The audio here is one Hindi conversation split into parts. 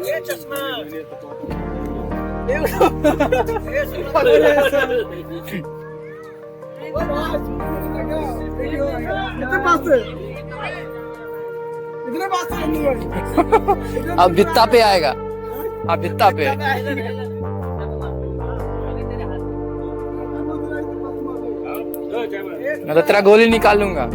ये चश्मा अब बित्ता पे आएगा, अब बित्ता पे। मैं तो तेरा गोली निकाल लूंगा।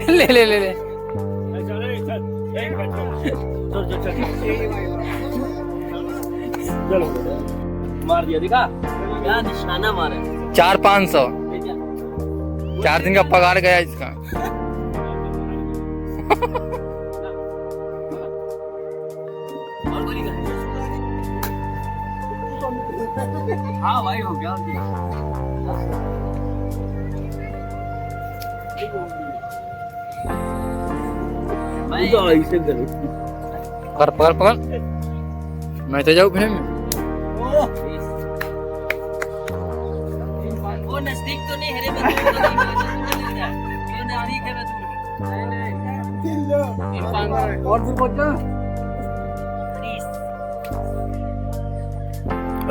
ले ले ले ले। चलो मार दिया, दिखा क्या निशाना मारा। 400-500 4 दिन का पगार गया इसका। और गोली का हाँ भाई हो गया। भाई तो ऐसे करो, पकड़ पकड़ पकड़, मैं तो जाऊँ फिर। वो नजदीक तो नहीं है रे, और दूर पहुंच जा।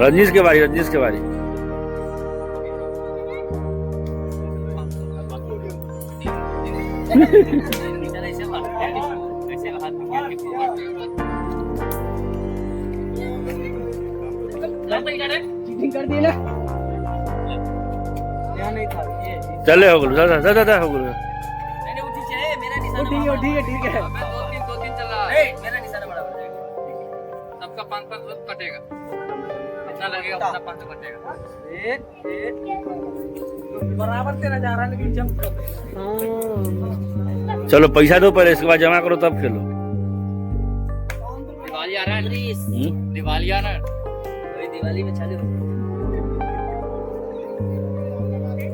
रजनीश के बारी, रजनीश के बारी। कर दिए ना, नहीं था ये। चले हो गलो, जा हो गलो। मैंने उठी से मेरा निशाना। ठीक है दो तीन चला। मेरा निशाना बड़ा हो जाएगा। सबका 500 कटेगा, कितना लगेगा अपना 500 कटेगा। बराबर तेरा जा रहा है, लेकिन जंप कर। चलो पैसा दो पहले, इसके बाद जमा करो तब खेलो। दिवाली आ रहा है, दिवाली आ रहा है। दिवाली में चालू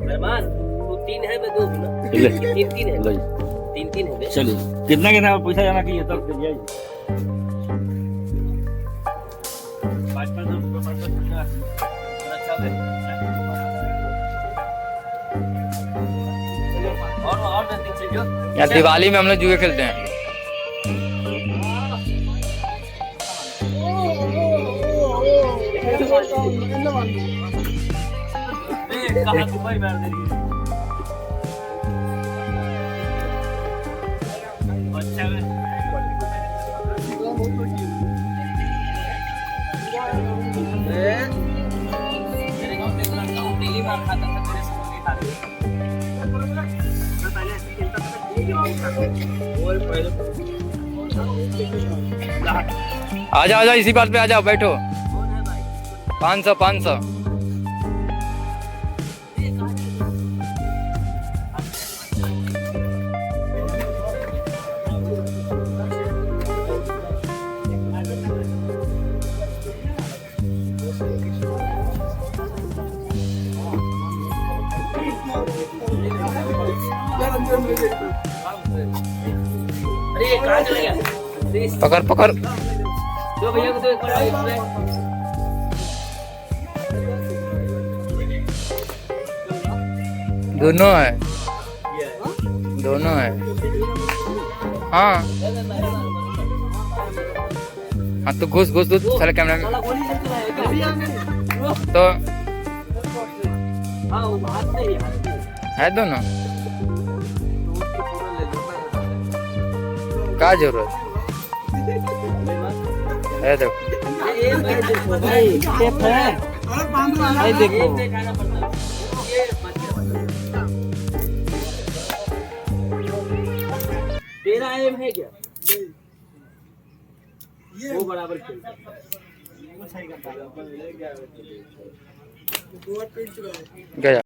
मेहमान, वो 3 है, मैं 2 हूँ ना। 3 है, 3 है। चलिए कितना कितना पैसा जमा किए तब चलिए। 500 और नजदीक से जो यार दिवाली में हम लोग जुए खेलते हैं। कहाँ दुबई मार दे रही है। अच्छा है। मेरे गाँव में लड़का हूँ, डेली मार खाता था, मेरे से नहीं खाता। आजा आजा, इसी बात पे आ जाओ, बैठो। 500 अरे ये कहाँ चला गया? पकड़ पकड़। दो भैया को तो एक बड़ा दोनों है, दोनों है। हाँ हाँ, तो घुस सारे कैमरा में तो है दोनों। क्या जरूरत है? देखो तेरा एम है क्या? वो बराबर खेलता गया।